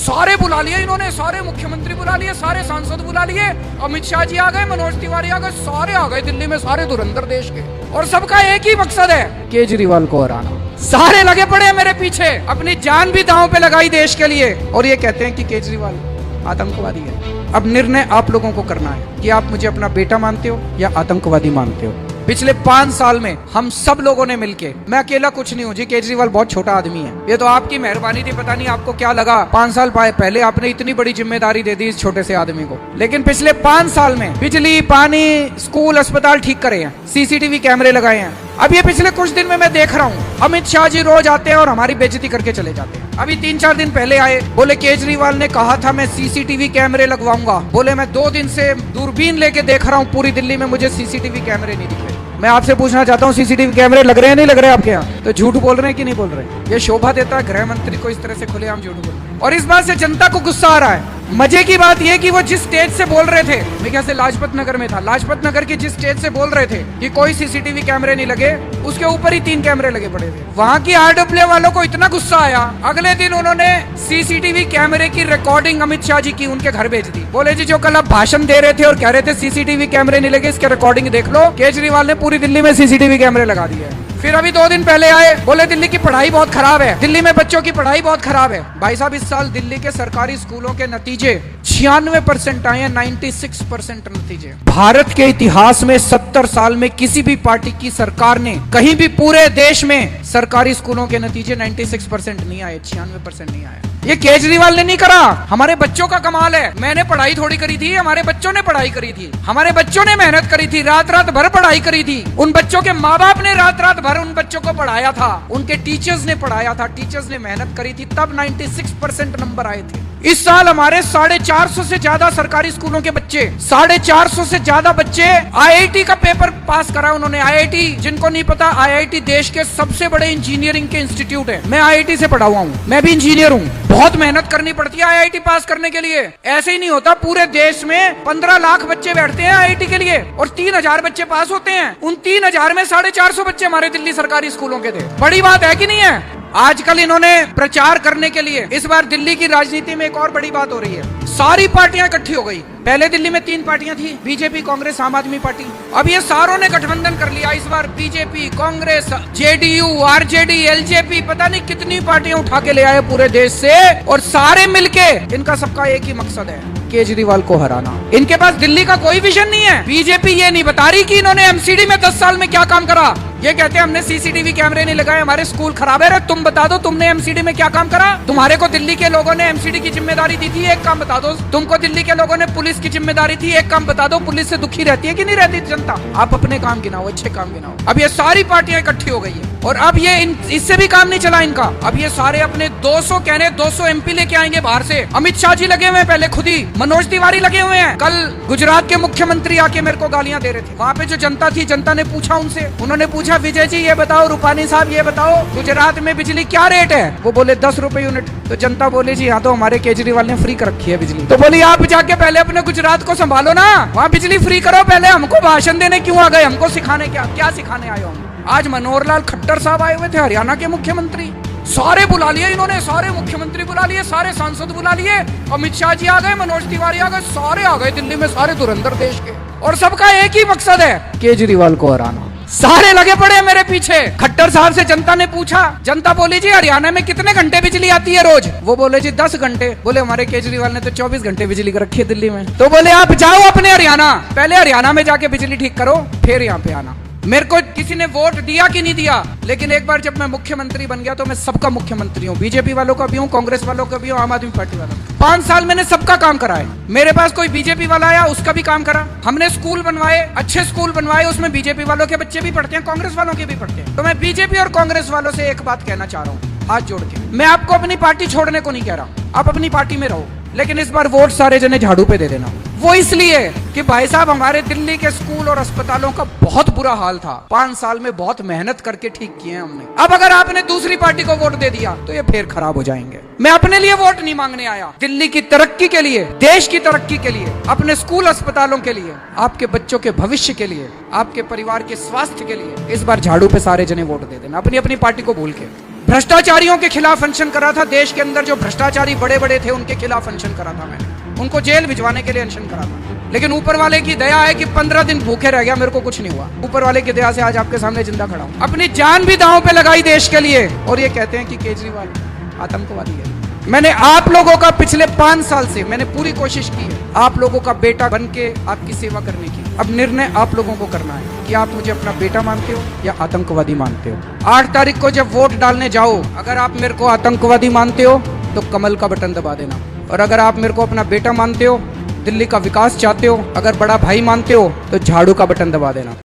सारे बुला लिए इन्होंने, सारे मुख्यमंत्री बुला लिए, सारे सांसद बुला लिए, अमित शाह जी आ गए, मनोज तिवारी आ गए, सारे आ गए दिल्ली में, सारे धुरंधर देश के, और सबका एक ही मकसद है, केजरीवाल को हराना। सारे लगे पड़े हैं मेरे पीछे, अपनी जान भी दांव पे लगाई देश के लिए, और ये कहते हैं कि केजरीवाल आतंकवादी है। अब निर्णय आप लोगों को करना है कि आप मुझे अपना बेटा मानते हो या आतंकवादी मानते हो। पिछले 5 साल में हम सब लोगों ने मिलके, मैं अकेला कुछ नहीं हूँ जी, केजरीवाल बहुत छोटा आदमी है, ये तो आपकी मेहरबानी थी, पता नहीं आपको क्या लगा 5 साल पहले आपने इतनी बड़ी जिम्मेदारी दे दी इस छोटे से आदमी को। लेकिन पिछले 5 साल में बिजली, पानी, स्कूल, अस्पताल ठीक करे हैं, सीसीटीवी कैमरे लगाए हैं। अब ये पिछले कुछ दिन में मैं देख रहा हूँ, अमित शाह जी रोज आते हैं और हमारी बेइज्जती करके चले जाते हैं। अभी 3-4 दिन पहले आए, बोले केजरीवाल ने कहा था मैं सीसीटीवी कैमरे लगवाऊंगा, बोले मैं 2 दिन से दूरबीन लेके देख रहा हूँ पूरी दिल्ली में, मुझे सीसीटीवी कैमरे नहीं दिख रहे। मैं आपसे पूछना चाहता हूँ, सीसीटीवी कैमरे लग रहे हैं नहीं लग रहे आपके यहाँ? तो झूठ बोल रहे हैं कि नहीं बोल रहे? ये शोभा देता है गृह मंत्री को इस तरह से खुलेआम झूठ बोल, और इस बात से जनता को गुस्सा आ रहा है। मजे की बात यह कि वो जिस स्टेज से बोल रहे थे, मेरे ख्याल से लाजपत नगर में था, लाजपत नगर की जिस स्टेज से बोल रहे थे कि कोई सीसीटीवी कैमरे नहीं लगे, उसके ऊपर ही 3 कैमरे लगे पड़े थे। वहां की आरडब्ल्यू वालों को इतना गुस्सा आया, अगले दिन उन्होंने सीसीटीवी कैमरे की रिकॉर्डिंग अमित शाह जी की उनके घर भेज दी। बोले जी जो कल आप भाषण दे रहे थे और कह रहे थे सीसीटीवी कैमरे नहीं लगे, इसके रिकॉर्डिंग देख लो, केजरीवाल ने पूरी दिल्ली में सीसीटीवी कैमरे लगा दिए। फिर अभी 2 दिन पहले आए, बोले दिल्ली की पढ़ाई बहुत खराब है, दिल्ली में बच्चों की पढ़ाई बहुत खराब है। भाई साहब, इस साल दिल्ली के सरकारी स्कूलों के नतीजे 96% आए हैं, 96% नतीजे। भारत के इतिहास में 70 साल में किसी भी पार्टी की सरकार ने कहीं भी पूरे देश में सरकारी स्कूलों के नतीजे 96% नहीं आए, 96% नहीं आए। ये केजरीवाल ने नहीं करा, हमारे बच्चों का कमाल है। मैंने पढ़ाई थोड़ी करी थी, हमारे बच्चों ने पढ़ाई करी थी, हमारे बच्चों ने मेहनत करी थी, रात रात भर पढ़ाई करी थी। उन बच्चों के माँ बाप ने रात रात भर उन बच्चों को पढ़ाया था, उनके टीचर्स ने पढ़ाया था, टीचर्स ने मेहनत करी थी, तब 96% नंबर आए थे। इस साल हमारे 450 से ज्यादा सरकारी स्कूलों के बच्चे, 450 से ज्यादा बच्चे आईआईटी का पेपर पास करा उन्होंने। आईआईटी, जिनको नहीं पता, आईआईटी देश के सबसे बड़े इंजीनियरिंग के इंस्टीट्यूट है। मैं आईआईटी से पढ़ा हुआ हूँ, मैं भी इंजीनियर हूँ। बहुत मेहनत करनी पड़ती है आईआईटी पास करने के लिए, ऐसे ही नहीं होता। पूरे देश में 15 लाख बच्चे बैठते हैं आईआईटी के लिए और 3000 बच्चे पास होते हैं। उन 3000 में 450 बच्चे हमारे दिल्ली सरकारी स्कूलों के थे। बड़ी बात है कि नहीं है? आजकल इन्होंने प्रचार करने के लिए, इस बार दिल्ली की राजनीति में एक और बड़ी बात हो रही है, सारी पार्टियां इकट्ठी हो गई। पहले दिल्ली में 3 पार्टियां थी, बीजेपी, कांग्रेस, आम आदमी पार्टी। अब ये सारों ने गठबंधन कर लिया। इस बार BJP, Congress, JDU, RJD, LJP, पता नहीं कितनी पार्टियां उठा के ले आए पूरे देश से, और सारे मिलके इनका सबका एक ही मकसद है, केजरीवाल को हराना। इनके पास दिल्ली का कोई विजन नहीं है। बीजेपी ये नहीं बता रही कि इन्होंने एमसीडी में 10 साल में क्या काम करा। ये कहते हैं हमने सीसीटीवी कैमरे नहीं लगाए, हमारे स्कूल खराब है। तुम बता दो तुमने एमसीडी में क्या काम करा? तुम्हारे को दिल्ली के लोगों ने एमसीडी की जिम्मेदारी दी थी, एक काम बता दो। तुमको दिल्ली के लोगों ने पुलिस की जिम्मेदारी थी, एक काम बता दो। पुलिस से दुखी रहती है कि नहीं रहती जनता? आप अपने काम गिनाओ, अच्छे काम गिनाओ। अब ये सारी पार्टियां इकट्ठी हो गई है और अब ये इससे भी काम नहीं चला इनका। अब ये सारे अपने 200 एमपी लेके आएंगे बाहर से। अमित शाह जी लगे हुए हैं पहले खुद ही, मनोज तिवारी लगे हुए हैं। कल गुजरात के मुख्यमंत्री आके मेरे को गालियां दे रहे थे। वहाँ पे जो जनता थी, जनता ने पूछा उनसे, उन्होंने पूछा विजय जी ये बताओ, रूपानी साहब ये बताओ, गुजरात में बिजली क्या रेट है? वो बोले 10 रुपए यूनिट। तो जनता बोली जी हाँ, तो हमारे केजरीवाल ने फ्री कर रखी है बिजली। तो बोली आप जाके पहले अपने गुजरात को संभालो ना, वहाँ बिजली फ्री करो पहले। हमको भाषण देने क्यों आ गए? हमको सिखाने क्या सिखाने आए हो? आज मनोहर लाल खट्टर साहब आए हुए थे, हरियाणा के मुख्यमंत्री। सारे बुला लिए इन्होंने, सारे मुख्यमंत्री बुला लिए, सारे सांसद बुला लिए, अमित शाह जी आ गए, मनोज तिवारी आ गए, सारे आ गए दिल्ली में, सारे धुरंधर देश के, और सबका एक ही मकसद है, केजरीवाल को हराना। सारे लगे पड़े हैं मेरे पीछे। खट्टर साहब से जनता ने पूछा, जनता बोली जी हरियाणा में कितने घंटे बिजली आती है रोज? वो बोले जी 10 घंटे। बोले हमारे केजरीवाल ने तो 24 घंटे बिजली कर रखी है दिल्ली में। तो बोले आप जाओ अपने हरियाणा, पहले हरियाणा में जाके बिजली ठीक करो, फिर यहाँ पे आना। मेरे को किसी ने वोट दिया कि नहीं दिया, लेकिन एक बार जब मैं मुख्यमंत्री बन गया तो मैं सबका मुख्यमंत्री हूँ। बीजेपी वालों का भी हूँ, कांग्रेस वालों का भी हूँ, आम आदमी पार्टी वालों का। 5 साल मैंने सबका काम करा है। मेरे पास कोई बीजेपी वाला आया, उसका भी काम करा। हमने स्कूल बनवाए, अच्छे स्कूल बनवाए, उसमें बीजेपी वालों के बच्चे भी पढ़ते हैं, कांग्रेस वालों के भी पढ़ते हैं। तो मैं बीजेपी और कांग्रेस वालों से एक बात कहना चाह रहा हूँ, हाथ जोड़ के। मैं आपको अपनी पार्टी छोड़ने को नहीं कह रहा, आप अपनी पार्टी में रहो, लेकिन इस बार वोट सारे जने झाड़ू पे दे देना। वो इसलिए कि भाई साहब हमारे दिल्ली के स्कूल और अस्पतालों का बहुत बुरा हाल था, 5 साल में बहुत मेहनत करके ठीक किए हैं हमने। अब अगर आपने दूसरी पार्टी को वोट दे दिया तो ये फिर खराब हो जाएंगे। मैं अपने लिए वोट नहीं मांगने आया, दिल्ली की तरक्की के लिए, देश की तरक्की के लिए, अपने स्कूल अस्पतालों के लिए, आपके बच्चों के भविष्य के लिए, आपके परिवार के स्वास्थ्य के लिए। इस बार झाड़ू पे सारे जने वोट दे देना, अपनी अपनी पार्टी को भूल के। भ्रष्टाचारियों के खिलाफ अनशन करा था। देश के अंदर जो भ्रष्टाचारी बड़े बड़े थे उनके खिलाफ अनशन करा था मैंने, उनको जेल भिजवाने के लिए अनशन करा था। लेकिन ऊपर वाले की दया है कि 15 दिन भूखे रह गया, मेरे को कुछ नहीं हुआ। ऊपर वाले की दया से आज आपके सामने जिंदा खड़ा हूं। अपनी जान भी दांव पे लगाई देश के लिए, और ये कहते हैं कि केजरीवाल आतंकवादी है। मैंने आप लोगों का पिछले 5 साल से मैंने पूरी कोशिश की है आप लोगों का बेटा बन के आपकी सेवा करने की। अब निर्णय आप लोगों को करना है कि आप मुझे अपना बेटा मानते हो या आतंकवादी मानते हो। 8 तारीख को जब वोट डालने जाओ, अगर आप मेरे को आतंकवादी मानते हो तो कमल का बटन दबा देना, और अगर आप मेरे को अपना बेटा मानते हो, दिल्ली का विकास चाहते हो, अगर बड़ा भाई मानते हो, तो झाड़ू का बटन दबा देना।